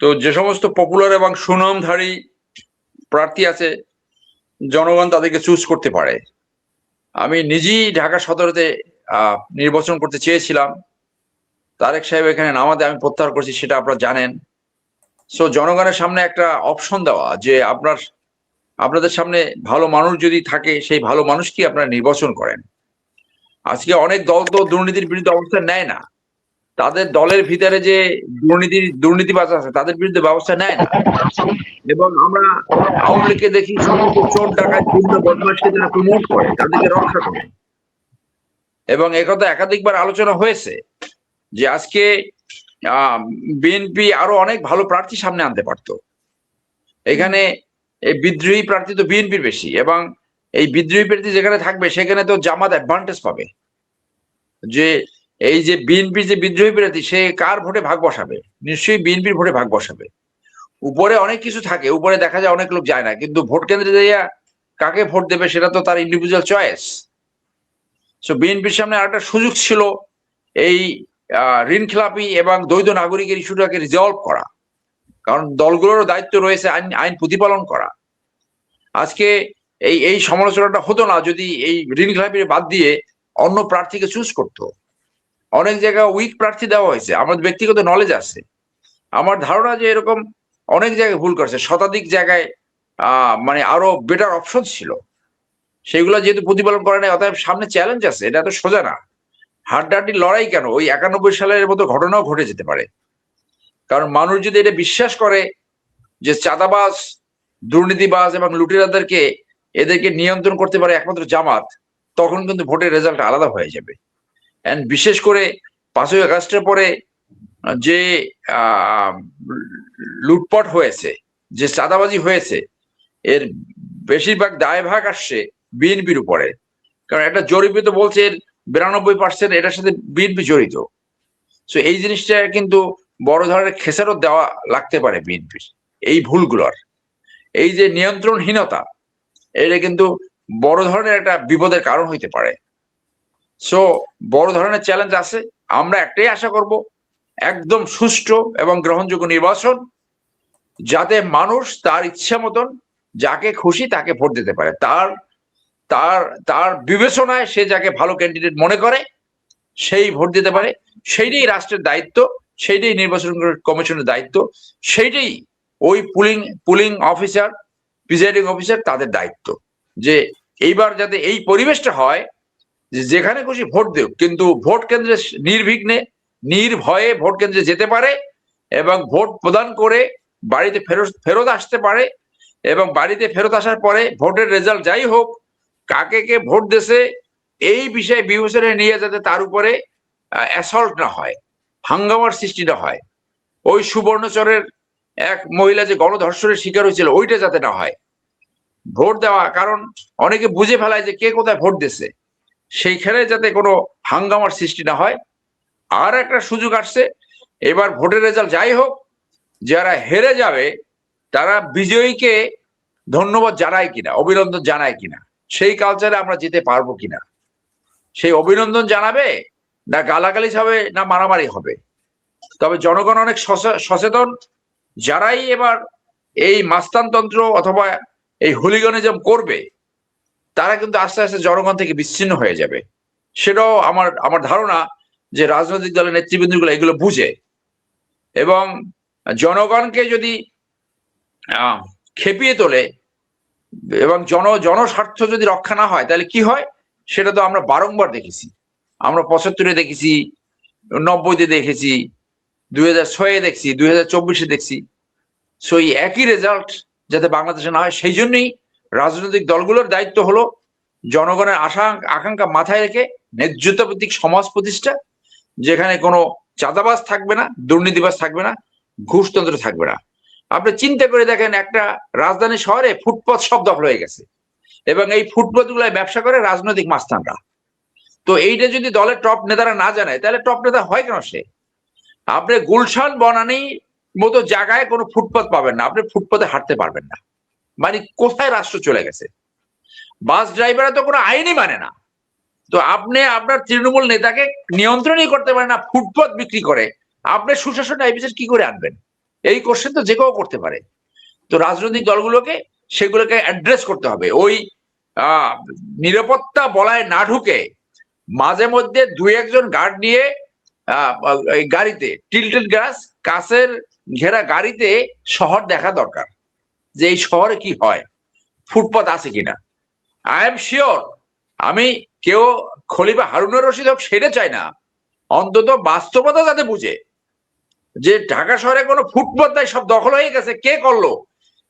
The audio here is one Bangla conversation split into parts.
তো যে সমস্ত পপুলার এবং সুনামধারী প্রার্থী আছে জনগণ তাদেরকে চুজ করতে পারে। আমি নিজেই ঢাকা সদরেতে নির্বাচন করতে চেয়েছিলাম, তারেক সাহেব এখানে নামাতে আমি প্রত্যাহার করছি, সেটা আপনারা জানেন। সো জনগণের সামনে একটা অপশন দেওয়া যে আপনাদের সামনে ভালো মানুষ যদি থাকে সেই ভালো মানুষকে আপনারা নির্বাচন করেন। আজকে অনেক দল তো দুর্নীতির বিরুদ্ধে অবস্থান নেয় না, তাদের দলের ভিতরে যে দুর্নীতিবাজ আছে তাদের বিরুদ্ধে ব্যবস্থা নেয় না। এবং আমরা আওয়ামী লীগকে দেখি সমস্ত চোর ডাকাত গুন্ড বদমাশকে যারা প্রমোট করে তাদেরকে রক্ষা করে। এবং একথা একাধিকবার আলোচনা হয়েছে যে আজকে বিএনপি আরো অনেক ভালো প্রার্থী সামনে আনতে পারতো। এখানে এই বিদ্রোহী প্রার্থী তো বিএনপির বেশি, এবং এই বিদ্রোহী প্রার্থী যেখানে থাকবে সেখানে তো জামাত অ্যাডভান্টেজ পাবে। যে এই যে বিএনপির যে বিদ্রোহী প্রার্থী সে কার ভোটে ভাগ বসাবে? নিশ্চয়ই বিএনপির ভোটে ভাগ বসাবে। উপরে অনেক কিছু থাকে, উপরে দেখা যায় অনেক লোক যায় না, কিন্তু ভোট কেন্দ্রে যাইয়া কাকে ভোট দেবে সেটা তো তার ইন্ডিভিজুয়াল চয়েস। সো বিএনপির সামনে আরেকটা সুযোগ ছিল এই ঋণ খেলাপি এবং দ্বৈত নাগরিকের ইস্যুটাকে রিজলভ করা, কারণ দলগুলোরও দায়িত্ব রয়েছে আইন প্রতিপালন করা। আজকে এই সমালোচনাটা হতো না যদি এই ঋণ খেলাপি বাদ দিয়ে অন্য প্রার্থীকে চুজ করতো। অনেক জায়গায় উইক প্রার্থী দেওয়া হয়েছে, আমার ব্যক্তিগত নলেজ আছে, আমার ধারণা যে এরকম অনেক জায়গায় ভুল করছে, শতাধিক জায়গায় মানে আরো বেটার অপশন ছিল, সেগুলো যেহেতু প্রতিপালন করে নাই, অতএব সামনে চ্যালেঞ্জ আছে। এটা তো সোজা না, হাড্ডাহাড্ডি লড়াই কেন, ওই 91 সালের মতো ঘটনাও ঘটে যেতে পারে। কারণ মানুষ যদি এটা বিশ্বাস করে যে চাঁদাবাজ, দুর্নীতিবাজ এবং লুটেরাদেরকে এদেরকে নিয়ন্ত্রণ করতে পারে একমাত্র জামাত, তখন কিন্তু ভোটের রেজাল্ট আলাদা হয়ে যাবে। এন্ড বিশেষ করে 5ই আগস্টের পরে যে লুটপাট হয়েছে, যে চাঁদাবাজি হয়েছে, এর বেশিরভাগ দায়ভাগ আসছে বিএনপির উপরে। কারণ একটা জরিপে তো বলছে 92% এটার সাথে বিএনপি জড়িত। সো এই জিনিসটা কিন্তু বড় ধরনের খেসারত দেওয়া লাগতে পারে বিএনপির এই ভুলগুলোর। এই যে নিয়ন্ত্রণহীনতা, এটা কিন্তু বড় ধরনের একটা বিপদের কারণ হইতে পারে। সো বড় ধরনের চ্যালেঞ্জ আছে। আমরা একটাই আশা করব, একদম সুষ্ঠু এবং গ্রহণযোগ্য নির্বাচন, যাতে মানুষ তার ইচ্ছা মতন যাকে খুশি তাকে ভোট দিতে পারে। তার তার তার বিবেচনায় সে যাকে ভালো ক্যান্ডিডেট মনে করে সেই ভোট দিতে পারে। সেইটাই রাষ্ট্রের দায়িত্ব, সেইটাই নির্বাচন কমিশনের দায়িত্ব, সেইটাই ওই পুলিং অফিসার, প্রিসাইডিং অফিসার তাদের দায়িত্ব, যে এইবার যাতে এই পরিবেশটা হয় যেখানে খুশি ভোট দেব, কিন্তু ভোট কেন্দ্রে নির্বিঘ্নে নির্ভয়ে ভোট কেন্দ্রে যেতে পারে এবং ভোট প্রদান করে বাড়িতে ফেরত আসতে পারে। এবং বাড়িতে ফেরত আসার পরে ভোটের রেজাল্ট যাই হোক, কাকে কে ভোট দেছে এই বিষয়ে বিবেচনায় নিয়ে যাতে তার উপরে অ্যাসল্ট না হয়, হাঙ্গামার সৃষ্টি না হয়। ওই সুবর্ণচরের এক মহিলা যে গণধর্ষণের শিকার হয়েছিল ওইটা যাতে না হয়। ভোট দেওয়া, কারণ অনেকে বুঝে ফেলায় যে কে কোথায় ভোট দিছে, সেইখানে যাতে কোনো হাঙ্গামার সৃষ্টি না হয়। আর একটা সুযোগ আসছে, এবার ভোটের রেজাল্ট যাই হোক, যারা হেরে যাবে তারা বিজয়ীকে ধন্যবাদ জানায় কিনা, অভিনন্দন জানায় কিনা, সেই কালচারে আমরা যেতে পারবো কিনা। সেই অভিনন্দন জানাবে না গালাগালি হবে না মারামারি হবে। তবে জনগণ অনেক সচেতন, যারাই এবার এই মাস্তানতন্ত্র অথবা এই হুলিগানিজম করবে তারা কিন্তু আস্তে আস্তে জনগণ থেকে বিচ্ছিন্ন হয়ে যাবে। সেটাও আমার ধারণা যে রাজনৈতিক দলের নেতৃবৃন্দগুলো এগুলো বুঝে। এবং জনগণকে যদি খেপিয়ে তোলে এবং জনস্বার্থ যদি রক্ষা না হয় তাহলে কি হয় সেটা তো আমরা বারংবার দেখেছি। আমরা 75-এ দেখেছি, 90-তে দেখেছি, 2006-এ দেখছি, 2024-এ দেখছি। সো এই একই রেজাল্ট যাতে বাংলাদেশে না হয়, সেই জন্যই রাজনৈতিক দলগুলোর দায়িত্ব হলো জনগণের আকাঙ্ক্ষা মাথায় রেখে ন্যায্যতাভিত্তিক সমাজ প্রতিষ্ঠা, যেখানে কোনো চাঁদাবাজ থাকবে না, দুর্নীতিবাজ থাকবে না, ঘুষতন্ত্র থাকবে না। আপনি চিন্তা করে দেখেন, একটা রাজধানী শহরে ফুটপাত সব দখল হয়ে গেছে এবং এই ফুটপাত গুলায় ব্যবসা করে রাজনৈতিক মাস্তানরা। তো এইটা যদি দলের টপ নেতারা না জানায় তাহলে টপ নেতা হয় কেন সে? আপনি গুলশান বনানী মতো জায়গায় কোনো ফুটপাত পাবেন না, আপনি ফুটপাতে হাঁটতে পারবেন না। মানে কোথায় রাষ্ট্র চলে গেছে? বাস ড্রাইভাররা তো কোনো আইনই মানে না। তো আপনি আপনার তৃণমূল নেতাকে নিয়ন্ত্রণই করতে পারেন না, ফুটপাত বিক্রি করে, আপনি সুশাসন এই বিচার কি করে আনবেন? এই কোশ্চেন তো যে কেউ করতে পারে। তো রাজনৈতিক দলগুলোকে সেগুলোকে অ্যাড্রেস করতে হবে। ওই নিরাপত্তা বলায় না ঢুকে মাঝে মধ্যে দুই একজন গার্ড নিয়ে এই গাড়িতে টিল্টেড গ্লাস কাঁচের ঘেরা গাড়িতে শহর দেখা দরকার, যে এই শহরে কি হয়, ফুটপাত আছে কিনা। আই এম শিওর, আমি কেউ খলিফা হারুনুর রশিদ হোক সেটা চাই না, অন্তত বাস্তবতা যাতে বুঝে যে ঢাকা শহরে কোনো ফুটপাত নাই, সব দখল হয়ে গেছে, কে করলো,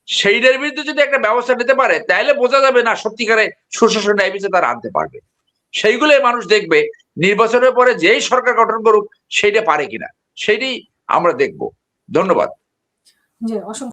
সেইটার বিরুদ্ধে যদি একটা ব্যবস্থা নিতে পারে তাহলে বোঝা যাবে না সত্যিকারে সুশাসন ন্যায় তারা আনতে পারবে। সেইগুলোই মানুষ দেখবে, নির্বাচনের পরে যেই সরকার গঠন করুক সেইটা পারে কিনা, সেইটাই আমরা দেখব। ধন্যবাদ। জি, অসংখ্য